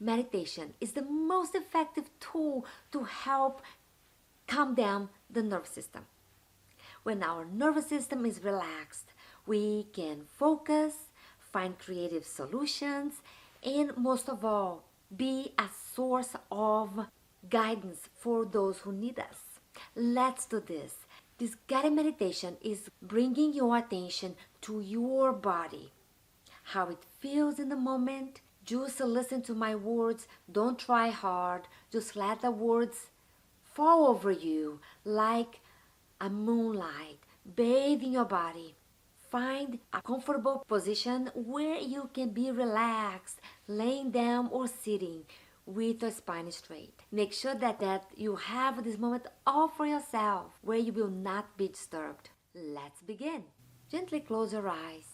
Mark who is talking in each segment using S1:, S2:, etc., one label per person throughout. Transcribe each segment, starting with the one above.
S1: meditation is the most effective tool to help calm down the nervous system. When our nervous system is relaxed, we can focus, find creative solutions, and most of all, be a source of guidance for those who need us. Let's do this. This guided meditation is bringing your attention to your body, how it feels in the moment. Just listen to my words. Don't try hard. Just let the words fall over you like a moonlight. Bathe in your body. Find a comfortable position where you can be relaxed, laying down or sitting with your spine straight. Make sure that you have this moment all for yourself where you will not be disturbed. Let's begin. Gently close your eyes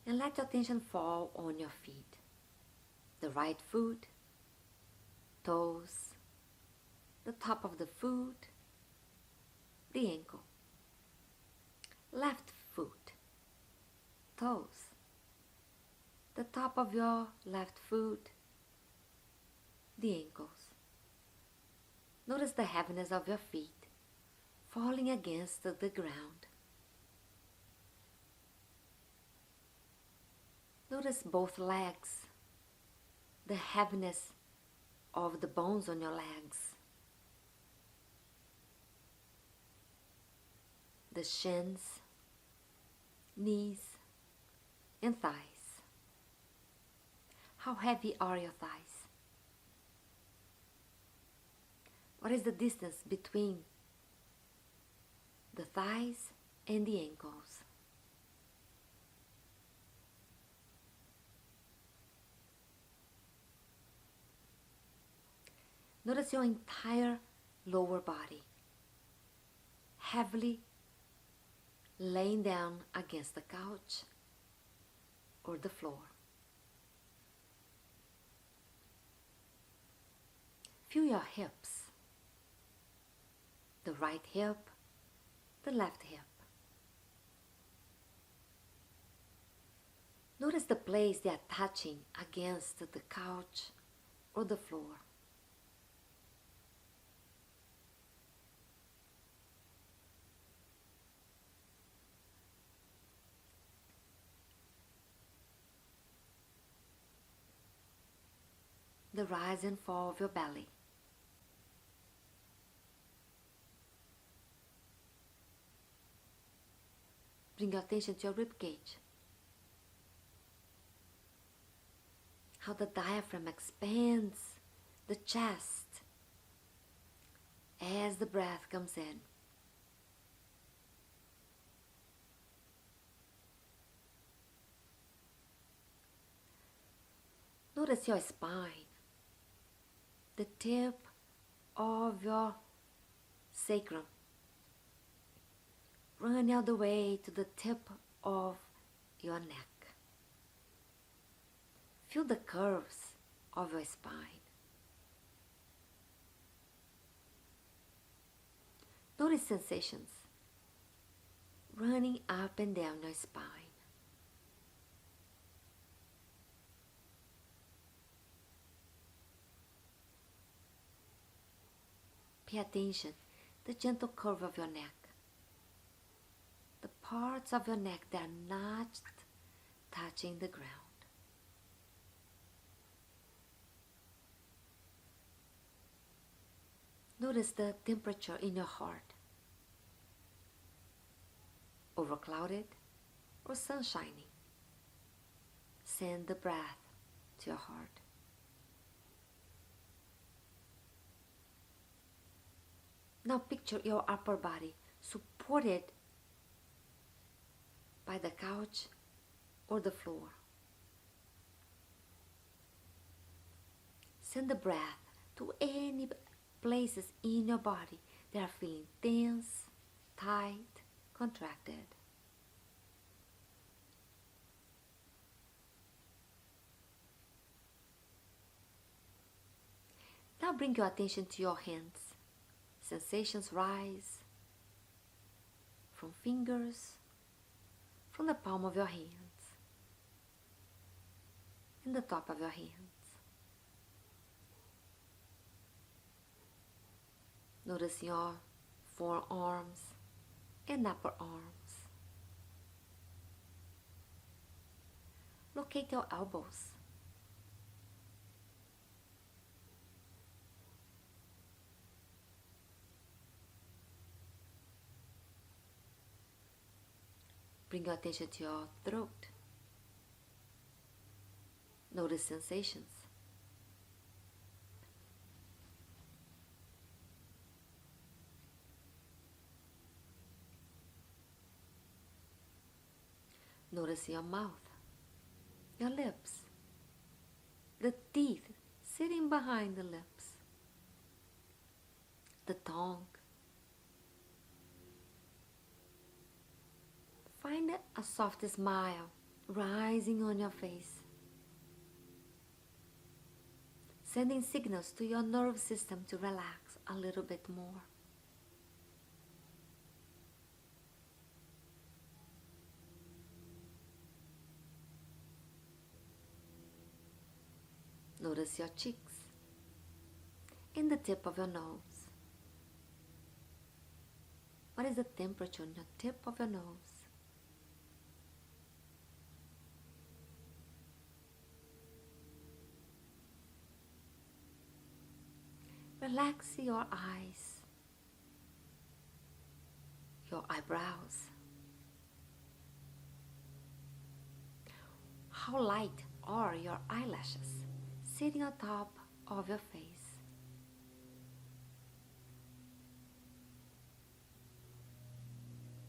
S1: and let your attention fall on your feet. The right foot, toes, the top of the foot, the ankle. Left foot, toes, the top of your left foot, the ankles. Notice the heaviness of your feet falling against the ground. Notice both legs, the heaviness of the bones on your legs, the shins, knees, and thighs. How heavy are your thighs? What is the distance between the thighs and the ankles? Notice your entire lower body, heavily laying down against the couch or the floor. Feel your hips, the right hip, the left hip. Notice the place they are touching against the couch or the floor. The rise and fall of your belly. Bring your attention to your rib cage. How the diaphragm expands the chest as the breath comes in. Notice your spine, the tip of your sacrum, running all the way to the tip of your neck. Feel the curves of your spine. Notice sensations running up and down your spine. Pay attention to the gentle curve of your neck. The parts of your neck that are not touching the ground. Notice the temperature in your heart. Overclouded or sun shining. Send the breath to your heart. Now picture your upper body supported by the couch or the floor. Send the breath to any places in your body that are feeling tense, tight, contracted. Now bring your attention to your hands. Sensations rise from fingers, from the palm of your hands, and the top of your hands. Notice your forearms and upper arms. Locate your elbows. Bring your attention to your throat. Notice sensations. Notice your mouth, your lips, the teeth sitting behind the lips, the tongue. Find a soft smile rising on your face, sending signals to your nervous system to relax a little bit more. Notice your cheeks and the tip of your nose. What is the temperature on the tip of your nose? Relax your eyes, your eyebrows. How light are your eyelashes sitting on top of your face?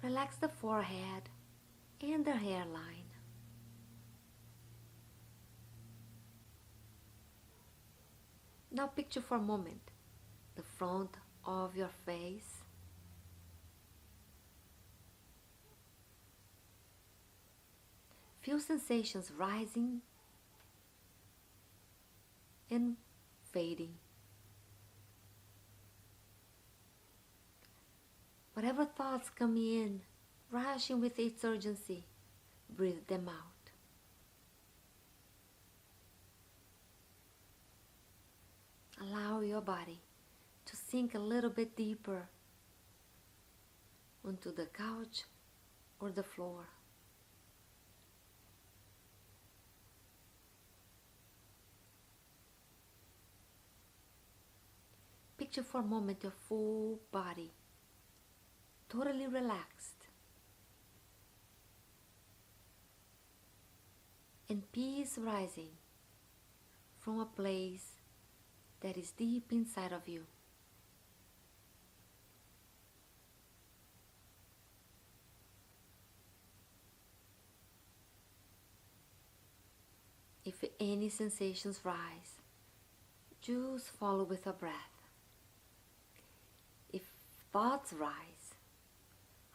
S1: Relax the forehead and the hairline. Now picture for a moment the front of your face. Feel sensations rising and fading. Whatever thoughts come in, rushing with its urgency, breathe them out. Allow your body to sink a little bit deeper onto the couch or the floor. Picture for a moment your full body, totally relaxed, and peace rising from a place that is deep inside of you. If any sensations rise, just follow with a breath. If thoughts rise,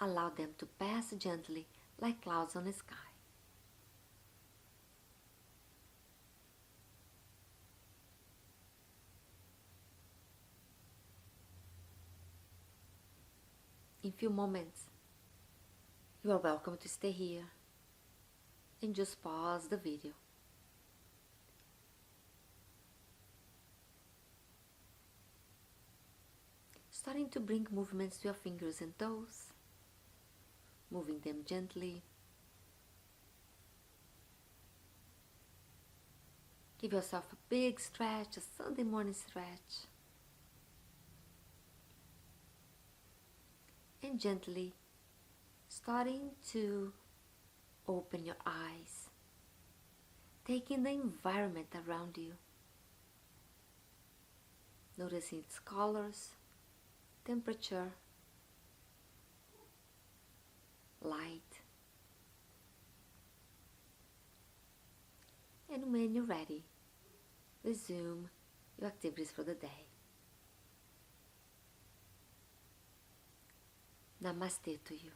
S1: allow them to pass gently like clouds on the sky. In few moments, you are welcome to stay here and just pause the video. Starting to bring movements to your fingers and toes, moving them gently. Give yourself a big stretch, a Sunday morning stretch. And gently starting to open your eyes, taking the environment around you, noticing its colors, temperature, light. And when you're ready, resume your activities for the day. Namaste to you.